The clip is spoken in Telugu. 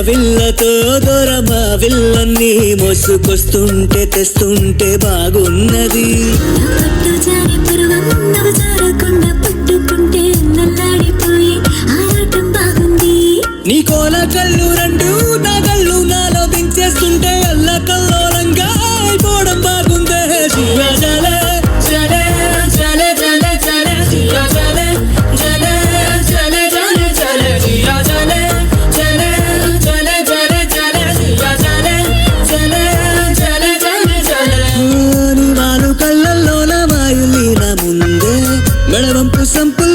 విల్లతో దొరమా విల్లన్నీ మోసుకొస్తుంటే తెస్తుంటే బాగున్నది. పట్టు జారి పరువం నవ్వు జారకుండా పట్టుకుంటే నల్లాడిపోయి ఆరాటం బాగుంది. నీ కోల కళ్ళు రెండు నా కళ్ళు నాలో దించేస్తుంటే అల్ల కల్లోలంగా అయిపోవడం బాగుందే. శివ జలే జలే జలే జలే జలే శివ జలే జలే జలే జలే జలే శివ జలే జలే జలే జలే జలే శివ జలే జలే జలే జలే జలే. నీ వాలు కళ్ళల్లోన వాయులీన ముందే మెడవంపు సంపు